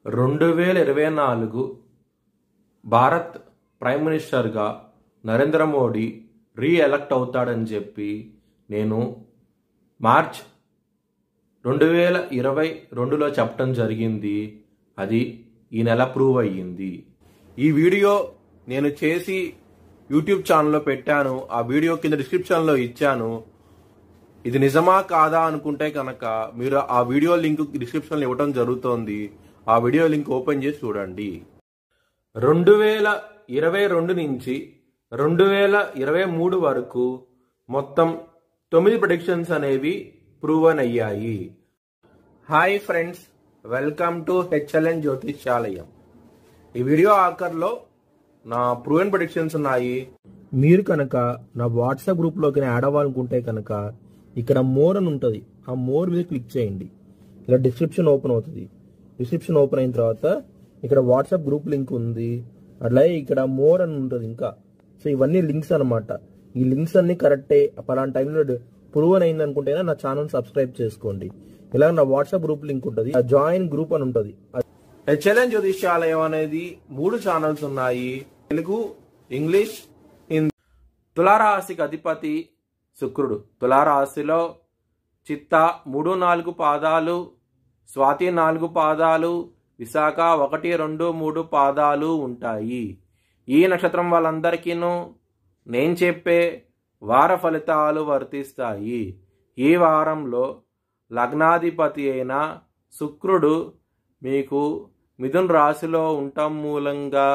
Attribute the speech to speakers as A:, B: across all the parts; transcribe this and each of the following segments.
A: 2024 Bharat prime మినిస్టర్గా నరేంద్ర మోడీ రీఎలక్ట్ అవుతాడని చెప్పి నేను మార్చ్ 2022లో చెప్పడం జరిగింది. అది ఈ నెల ప్రూవ్ అయ్యింది. ఈ వీడియో నేను చేసి యూట్యూబ్ ఛానల్లో పెట్టాను. ఆ వీడియో కింద డిస్క్రిప్షన్లో ఇచ్చాను. ఇది నిజమా కాదా అనుకుంటే కనుక మీరు ఆ వీడియో లింక్ డిస్క్రిప్షన్లో ఇవ్వడం జరుగుతోంది. ఆ వీడియో లింక్ ఓపెన్ చేసి చూడండి. 2022 నుంచి 2023 వరకు మొత్తం 9 ప్రెడిక్షన్స్ అనేవి ప్రూవన్ అయ్యాయి. Hi friends, welcome to HLN Jyotishyalayam. ఈ వీడియో ఆఖర్లో నా ప్రూవన్ ప్రెడిక్షన్స్ ఉన్నాయి. మీరు కనుక నా వాట్సాప్ గ్రూప్లోకి యాడ్ అవ్వాలనుకుంటే కనుక ఇక్కడ మోర్ అని ఉంటుంది. ఆ మోర్ మీద క్లిక్ చేయండి. ఇలా డిస్క్రిప్షన్ ఓపెన్ అవుతుంది. డిస్క్రిప్షన్ ఓపెన్ అయిన తర్వాత ఇక్కడ వాట్సాప్ గ్రూప్ లింక్ ఉంది. అట్లాగే ఇక్కడ మోర్ అని ఉంటుంది ఇంకా. సో ఇవన్నీ లింక్స్ అనమాట. ఈ లింక్స్ అన్ని కరెక్టే. పలానా టైంలో ప్రూవన్ అయింది అనుకుంటేనే నా ఛానల్ సబ్స్క్రైబ్ చేసుకోండి. ఇలా నా వాట్సాప్ గ్రూప్ లింక్ ఉంటుంది. జాయిన్ గ్రూప్ అని ఉంటుంది. హెచ్ఎల్ఎన్ జ్యోతిష్యాలయం అనేది 3 ఛానల్స్ ఉన్నాయి. తెలుగు, ఇంగ్లీష్, హిందీ. తులారాశికి అధిపతి శుక్రుడు. తులారాశిలో చిత్త 3-4 పాదాలు, స్వాతి 4 పాదాలు, విశాఖ 1, 2, 3 పాదాలు ఉంటాయి. ఈ నక్షత్రం వాళ్ళందరికీను నేను చెప్పే వార ఫలితాలు వర్తిస్తాయి. ఈ వారంలో లగ్నాధిపతి అయిన శుక్రుడు మీకు మిథున రాశిలో ఉండటం మూలంగా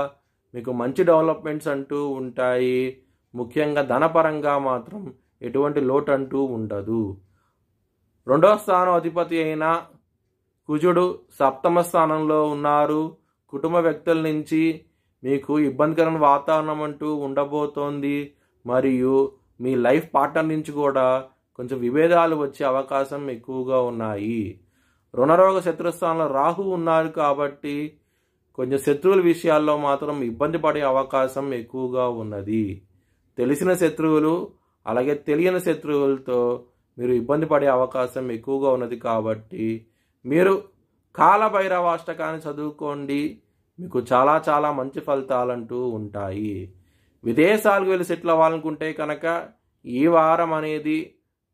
A: మీకు మంచి డెవలప్మెంట్స్ అంటూ ఉంటాయి. ముఖ్యంగా ధనపరంగా మాత్రం ఎటువంటి లోటు అంటూ ఉండదు. 2వ స్థానం అధిపతి అయిన కుజుడు 7వ స్థానంలో ఉన్నారు. కుటుంబ వ్యక్తుల నుంచి మీకు ఇబ్బందికరమైన వాతావరణం అంటూ ఉండబోతోంది. మరియు మీ లైఫ్ పార్ట్నర్ నుంచి కూడా కొంచెం విభేదాలు వచ్చే అవకాశం ఎక్కువగా ఉన్నాయి. రుణరోగ శత్రుస్థానంలో రాహు ఉన్నారు కాబట్టి కొంచెం శత్రువుల విషయాల్లో మాత్రం ఇబ్బంది పడే అవకాశం ఎక్కువగా ఉన్నది. తెలిసిన శత్రువులు అలాగే తెలియని శత్రువులతో మీరు ఇబ్బంది పడే అవకాశం ఎక్కువగా ఉన్నది. కాబట్టి మీరు కాలభైరవాష్టకాన్ని చదువుకోండి. మీకు చాలా చాలా మంచి ఫలితాలంటూ ఉంటాయి. విదేశాలకు వెళ్ళి సెటిల్ అవ్వాలనుకుంటే కనుక ఈ వారం అనేది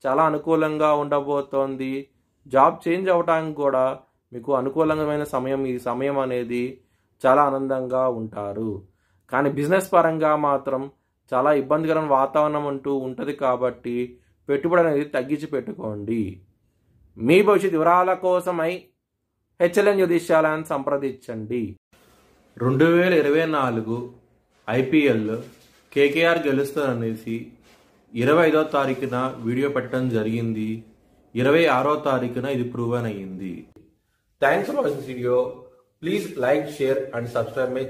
A: చాలా అనుకూలంగా ఉండబోతోంది. జాబ్ చేంజ్ అవ్వడానికి కూడా మీకు అనుకూలమైన సమయం. ఈ సమయం అనేది చాలా ఆనందంగా ఉంటారు. కానీ బిజినెస్ పరంగా మాత్రం చాలా ఇబ్బందికరమైన వాతావరణం అంటూ ఉంటుంది. కాబట్టి పెట్టుబడి అనేది తగ్గించి పెట్టుకోండి. మీ భవిష్యత్ వివరాల కోసమై హెచ్ఎల్ఎన్ జ్యోతిష్యాలయాన్ని సంప్రదించండి. 2024 ఐపీఎల్ కేకేఆర్ గెలుస్తారనేసి 25వ తారీఖున వీడియో పెట్టడం జరిగింది. 26వ తారీఖున ఇది ప్రూవన్ అయ్యింది. Thanks for watching video. Please like, share and subscribe my